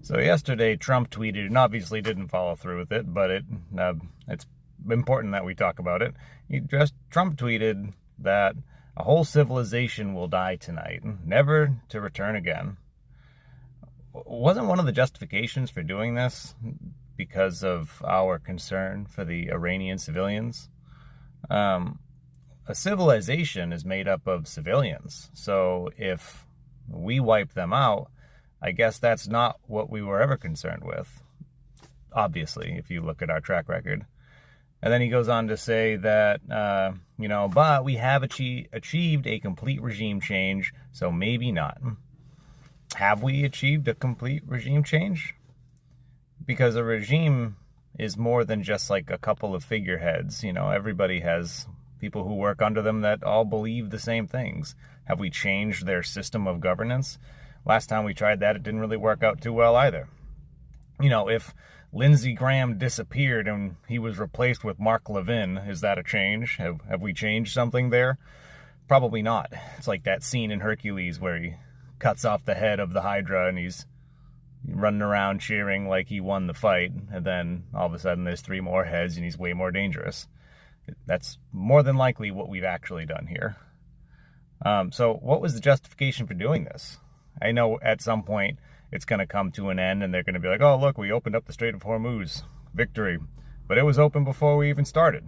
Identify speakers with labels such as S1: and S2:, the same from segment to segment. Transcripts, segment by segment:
S1: So yesterday, Trump tweeted, and obviously didn't follow through with it, but it's important that we talk about it. Trump tweeted that a whole civilization will die tonight, never to return again. Wasn't one of the justifications for doing this because of our concern for the Iranian civilians? A civilization is made up of civilians, so if we wipe them out, I guess that's not what we were ever concerned with, obviously, if you look at our track record. And then he goes on to say that, but we have achieved a complete regime change, so maybe not. Have we achieved a complete regime change? Because a regime is more than just like a couple of figureheads. Everybody has people who work under them that all believe the same things. Have we changed their system of governance? Last time we tried that, it didn't really work out too well either. If Lindsey Graham disappeared and he was replaced with Mark Levin, is that a change? Have we changed something there? Probably not. It's like that scene in Hercules where he cuts off the head of the Hydra and he's running around cheering like he won the fight, and then all of a sudden there's 3 more heads and he's way more dangerous. That's more than likely what we've actually done here. So what was the justification for doing this? I know at some point it's going to come to an end and they're going to be like, oh, look, we opened up the Strait of Hormuz. Victory. But it was open before we even started.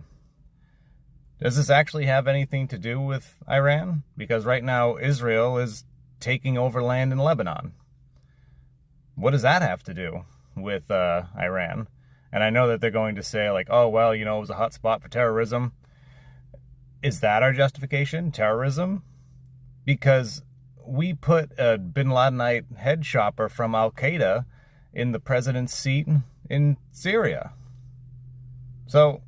S1: Does this actually have anything to do with Iran? Because right now Israel is taking over land in Lebanon. What does that have to do with Iran? And I know that they're going to say like, oh, well, it was a hot spot for terrorism. Is that our justification? Terrorism? Because we put a bin Ladenite head chopper from Al-Qaeda in the president's seat in Syria. So,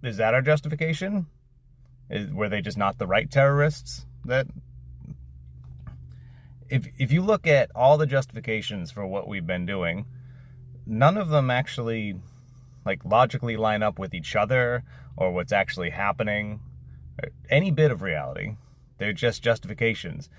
S1: is that our justification? Were they just not the right terrorists? If you look at all the justifications for what we've been doing, none of them actually logically line up with each other or what's actually happening. Any bit of reality. They're just justifications.